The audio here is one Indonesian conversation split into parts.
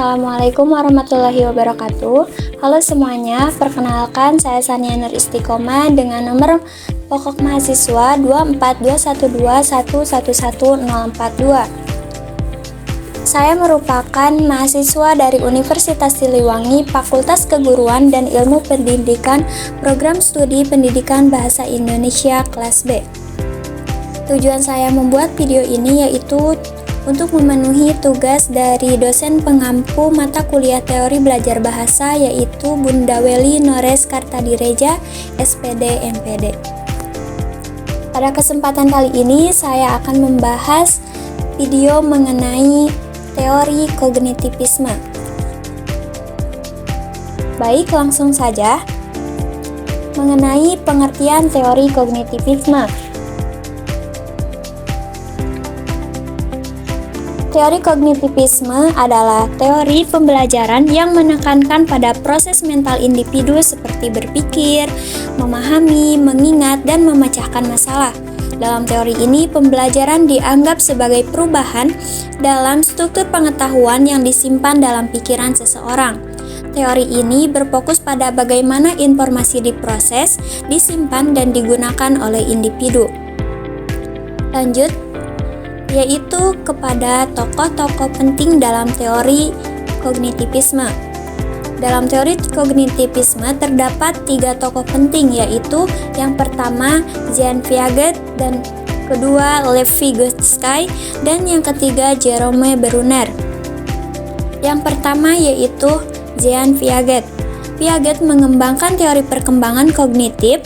Assalamualaikum warahmatullahi wabarakatuh. Halo semuanya, perkenalkan saya Sania Nur Istiqomah dengan nomor pokok mahasiswa 24212111042. Saya merupakan mahasiswa dari Universitas Siliwangi, Fakultas Keguruan dan Ilmu Pendidikan, Program Studi Pendidikan Bahasa Indonesia kelas B. Tujuan saya membuat video ini yaitu untuk memenuhi tugas dari dosen pengampu mata kuliah teori belajar bahasa yaitu Bunda Weli Nores Kartadireja, SPD MPD. Pada kesempatan kali ini saya akan membahas video mengenai teori kognitivisme. Baik, langsung saja mengenai pengertian teori kognitivisme. Teori kognitivisme adalah teori pembelajaran yang menekankan pada proses mental individu seperti berpikir, memahami, mengingat, dan memecahkan masalah. Dalam teori ini, pembelajaran dianggap sebagai perubahan dalam struktur pengetahuan yang disimpan dalam pikiran seseorang. Teori ini berfokus pada bagaimana informasi diproses, disimpan, dan digunakan oleh individu. Lanjut, yaitu kepada tokoh-tokoh penting dalam teori kognitivisme. Dalam teori kognitivisme terdapat 3 tokoh penting, yaitu yang pertama Jean Piaget, dan kedua Lev Vygotsky, dan yang ketiga Jerome Bruner. Yang pertama yaitu Jean Piaget. Piaget mengembangkan teori perkembangan kognitif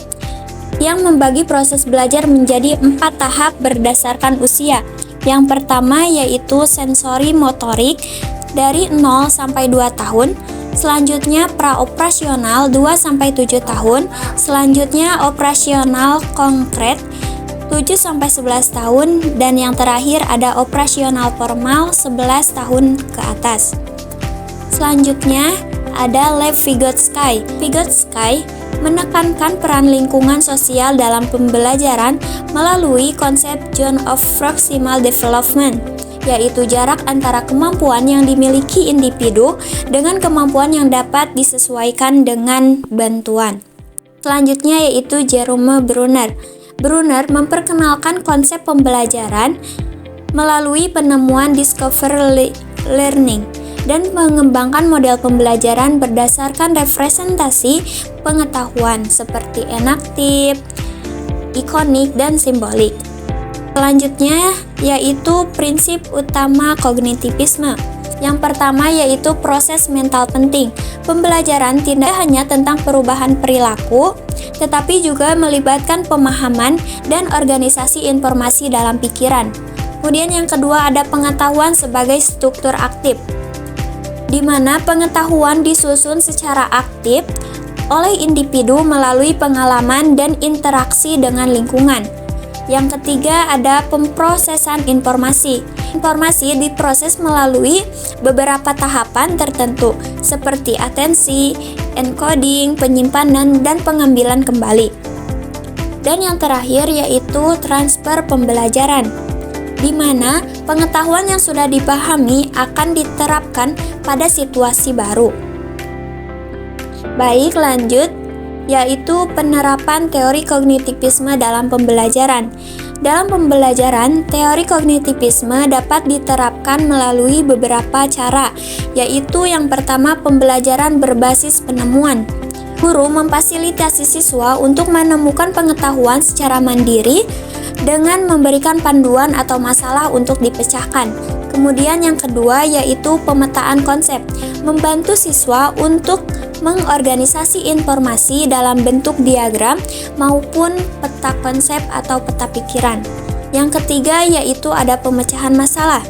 yang membagi proses belajar menjadi 4 tahap berdasarkan usia. Yang pertama yaitu sensori motorik dari 0 sampai 2 tahun, selanjutnya praoperasional 2 sampai 7 tahun, selanjutnya operasional konkret 7 sampai 11 tahun, dan yang terakhir ada operasional formal 11 tahun ke atas. Selanjutnya ada Lev Vygotsky. Vygotsky menekankan peran lingkungan sosial dalam pembelajaran melalui konsep zone of proximal development, yaitu jarak antara kemampuan yang dimiliki individu dengan kemampuan yang dapat disesuaikan dengan bantuan. Selanjutnya yaitu Jerome Bruner. Bruner memperkenalkan konsep pembelajaran melalui penemuan discovery learning dan mengembangkan model pembelajaran berdasarkan representasi pengetahuan seperti enaktif, ikonik, dan simbolik. Selanjutnya yaitu prinsip utama kognitivisme. Yang pertama yaitu proses mental penting. Pembelajaran tidak hanya tentang perubahan perilaku, tetapi juga melibatkan pemahaman dan organisasi informasi dalam pikiran. Kemudian yang kedua ada pengetahuan sebagai struktur aktif, di mana pengetahuan disusun secara aktif oleh individu melalui pengalaman dan interaksi dengan lingkungan. Yang ketiga ada pemrosesan informasi. Informasi diproses melalui beberapa tahapan tertentu seperti atensi, encoding, penyimpanan, dan pengambilan kembali. Dan yang terakhir yaitu transfer pembelajaran, di mana pengetahuan yang sudah dipahami akan diterapkan pada situasi baru. Baik, lanjut, yaitu penerapan teori kognitivisme dalam pembelajaran. Dalam pembelajaran, teori kognitivisme dapat diterapkan melalui beberapa cara, yaitu yang pertama pembelajaran berbasis penemuan. Guru memfasilitasi siswa untuk menemukan pengetahuan secara mandiri dengan memberikan panduan atau masalah untuk dipecahkan. Kemudian yang kedua yaitu pemetaan konsep, membantu siswa untuk mengorganisasi informasi dalam bentuk diagram maupun peta konsep atau peta pikiran. Yang ketiga yaitu ada pemecahan masalah,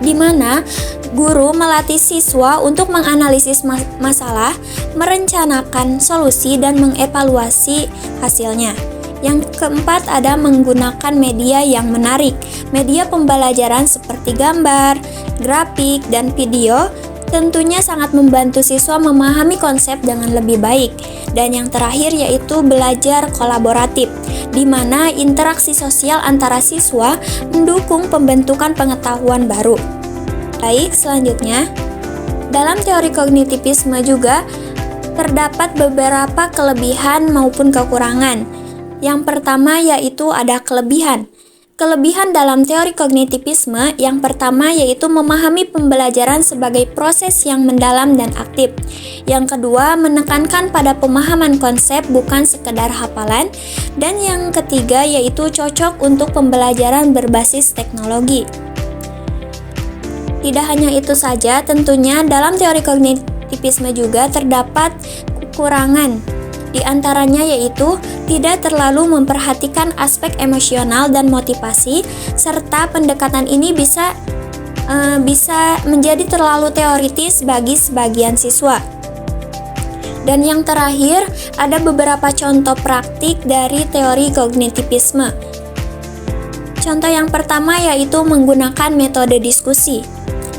di mana guru melatih siswa untuk menganalisis masalah, merencanakan solusi, dan mengevaluasi hasilnya. Yang keempat ada menggunakan media yang menarik. Media pembelajaran seperti gambar, grafik, dan video tentunya sangat membantu siswa memahami konsep dengan lebih baik. Dan yang terakhir yaitu belajar kolaboratif, di mana interaksi sosial antara siswa mendukung pembentukan pengetahuan baru. Baik, selanjutnya Dalam teori kognitivisme juga terdapat beberapa kelebihan maupun kekurangan. Yang pertama yaitu ada kelebihan. Kelebihan dalam teori kognitivisme yang pertama yaitu memahami pembelajaran sebagai proses yang mendalam dan aktif. Yang kedua, menekankan pada pemahaman konsep bukan sekedar hafalan. Dan yang ketiga yaitu cocok untuk pembelajaran berbasis teknologi. Tidak hanya itu saja, tentunya dalam teori kognitivisme juga terdapat kekurangan. Di antaranya yaitu tidak terlalu memperhatikan aspek emosional dan motivasi, serta pendekatan ini bisa menjadi terlalu teoritis bagi sebagian siswa. Dan yang terakhir, ada beberapa contoh praktik dari teori kognitivisme. Contoh yang pertama yaitu menggunakan metode diskusi,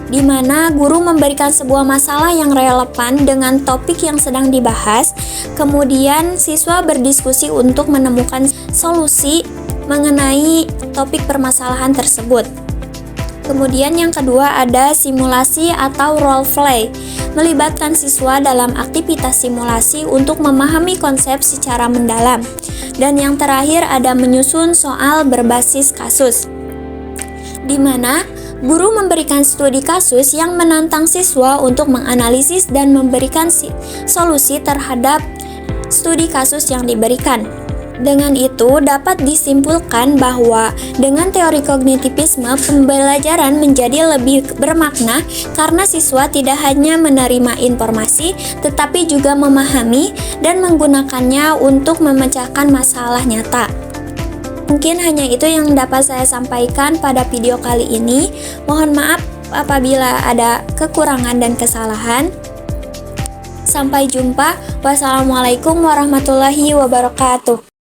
di mana guru memberikan sebuah masalah yang relevan dengan topik yang sedang dibahas, kemudian siswa berdiskusi untuk menemukan solusi mengenai topik permasalahan tersebut. Kemudian yang kedua ada simulasi atau role play, melibatkan siswa dalam aktivitas simulasi untuk memahami konsep secara mendalam. Dan yang terakhir ada menyusun soal berbasis kasus, di mana guru memberikan studi kasus yang menantang siswa untuk menganalisis dan memberikan solusi terhadap studi kasus yang diberikan. Dengan itu, dapat disimpulkan bahwa dengan teori kognitivisme, pembelajaran menjadi lebih bermakna karena siswa tidak hanya menerima informasi, tetapi juga memahami dan menggunakannya untuk memecahkan masalah nyata. Mungkin hanya itu yang dapat saya sampaikan pada video kali ini. Mohon maaf apabila ada kekurangan dan kesalahan. Sampai jumpa. Wassalamualaikum warahmatullahi wabarakatuh.